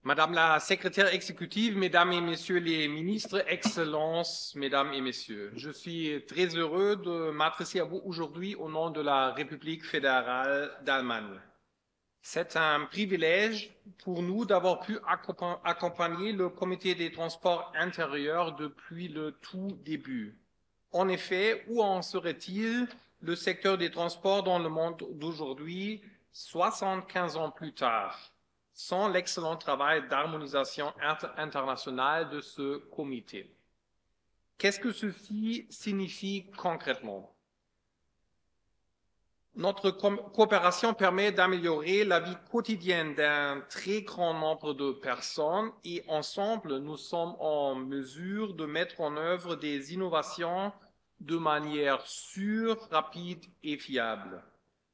Madame la secrétaire exécutive, Mesdames et Messieurs les ministres, Excellences, Mesdames et Messieurs, je suis très heureux de m'adresser à vous aujourd'hui au nom de la République fédérale d'Allemagne. C'est un privilège pour nous d'avoir pu accompagner le Comité des transports intérieurs depuis le tout début. En effet, où en serait-il le secteur des transports dans le monde d'aujourd'hui, 75 ans plus tard, sans l'excellent travail d'harmonisation internationale de ce comité? Qu'est-ce que ceci signifie concrètement? Notre coopération permet d'améliorer la vie quotidienne d'un très grand nombre de personnes et ensemble, nous sommes en mesure de mettre en œuvre des innovations de manière sûre, rapide et fiable.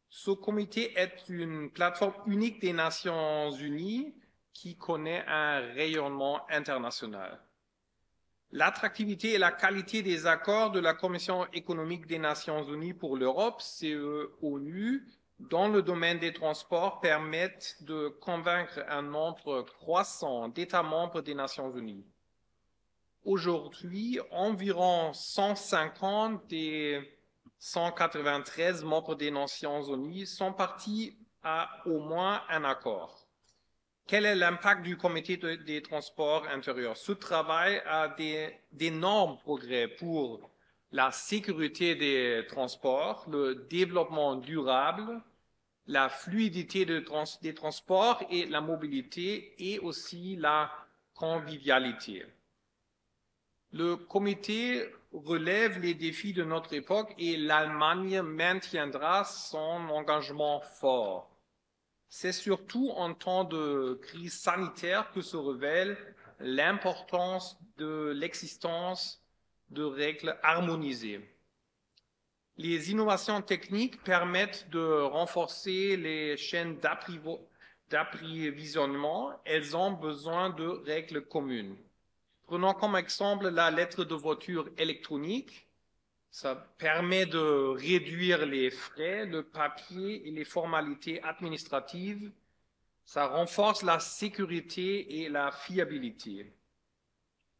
Ce comité est une plateforme unique des Nations Unies qui connaît un rayonnement international. L'attractivité et la qualité des accords de la Commission économique des Nations Unies pour l'Europe, CE-ONU, dans le domaine des transports permettent de convaincre un nombre croissant d'États membres des Nations Unies. Aujourd'hui, environ 150 des 193 membres des Nations Unies sont partis à au moins un accord. Quel est l'impact du comité des transports intérieurs? Ce travail a d'énormes progrès pour la sécurité des transports, le développement durable, la fluidité des transports et la mobilité et aussi la convivialité. Le comité relève les défis de notre époque et l'Allemagne maintiendra son engagement fort. C'est surtout en temps de crise sanitaire que se révèle l'importance de l'existence de règles harmonisées. Les innovations techniques permettent de renforcer les chaînes d'approvisionnement. Elles ont besoin de règles communes. Prenons comme exemple la lettre de voiture électronique. Ça permet de réduire les frais, le papier et les formalités administratives. Ça renforce la sécurité et la fiabilité.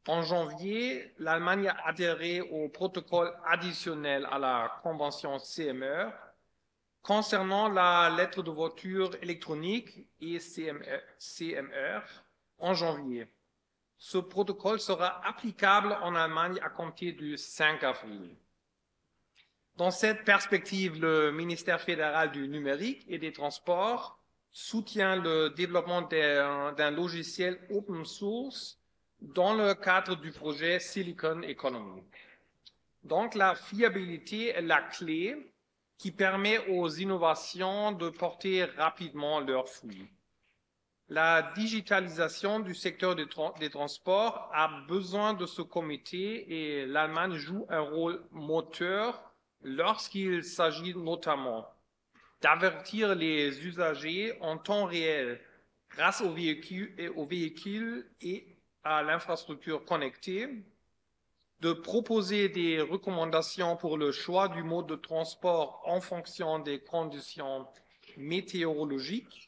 En janvier, l'Allemagne a adhéré au protocole additionnel à la convention CMR concernant la lettre de voiture électronique et CMR en janvier. Ce protocole sera applicable en Allemagne à compter du 5 avril. Dans cette perspective, le ministère fédéral du numérique et des transports soutient le développement d'un logiciel open source dans le cadre du projet Silicon Economy. Donc, la fiabilité est la clé qui permet aux innovations de porter rapidement leurs fruits. La digitalisation du secteur des transports a besoin de ce comité et l'Allemagne joue un rôle moteur lorsqu'il s'agit notamment d'avertir les usagers en temps réel grâce aux véhicules et à l'infrastructure connectée, de proposer des recommandations pour le choix du mode de transport en fonction des conditions météorologiques,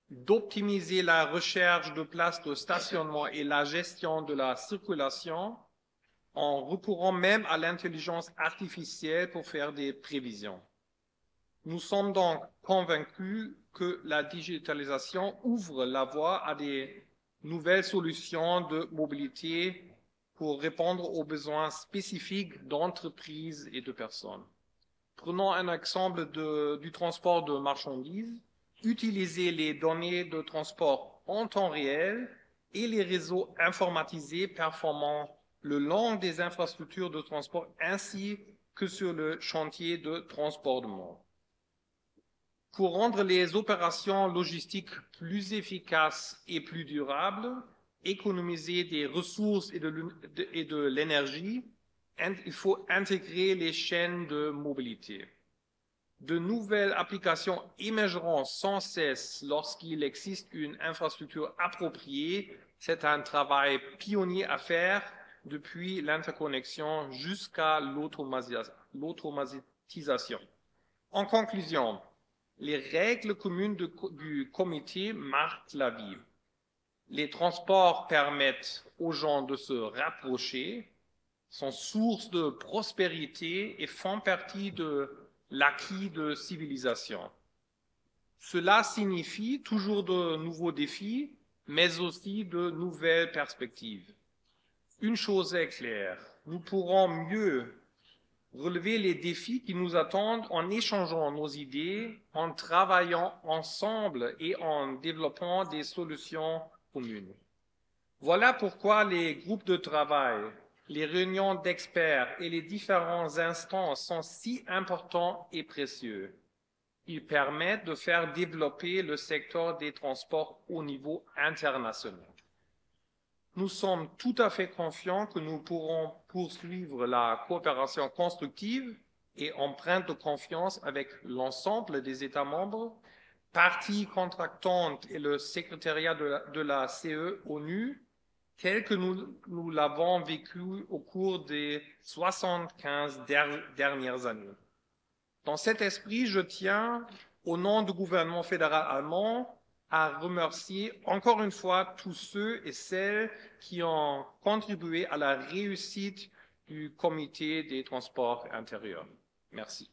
d'optimiser la recherche de places de stationnement et la gestion de la circulation en recourant même à l'intelligence artificielle pour faire des prévisions. Nous sommes donc convaincus que la digitalisation ouvre la voie à des nouvelles solutions de mobilité pour répondre aux besoins spécifiques d'entreprises et de personnes. Prenons un exemple du transport de marchandises. Utiliser les données de transport en temps réel et les réseaux informatisés performants le long des infrastructures de transport ainsi que sur le chantier de transbordement. Pour rendre les opérations logistiques plus efficaces et plus durables, économiser des ressources et de l'énergie, il faut intégrer les chaînes de mobilité. De nouvelles applications émergeront sans cesse lorsqu'il existe une infrastructure appropriée. C'est un travail pionnier à faire depuis l'interconnexion jusqu'à l'automatisation. En conclusion, les règles communes du comité marquent la vie. Les transports permettent aux gens de se rapprocher, sont source de prospérité et font partie de l'acquis de civilisation. Cela signifie toujours de nouveaux défis, mais aussi de nouvelles perspectives. Une chose est claire, nous pourrons mieux relever les défis qui nous attendent en échangeant nos idées, en travaillant ensemble et en développant des solutions communes. Voilà pourquoi les groupes de travail, les réunions d'experts et les différentes instances sont si importants et précieux. Ils permettent de faire développer le secteur des transports au niveau international. Nous sommes tout à fait confiants que nous pourrons poursuivre la coopération constructive et empreinte de confiance avec l'ensemble des États membres, parties contractantes et le secrétariat de la CE-ONU, tel que nous l'avons vécu au cours des 75 dernières années. Dans cet esprit, je tiens, au nom du gouvernement fédéral allemand, à remercier encore une fois tous ceux et celles qui ont contribué à la réussite du comité des transports intérieurs. Merci.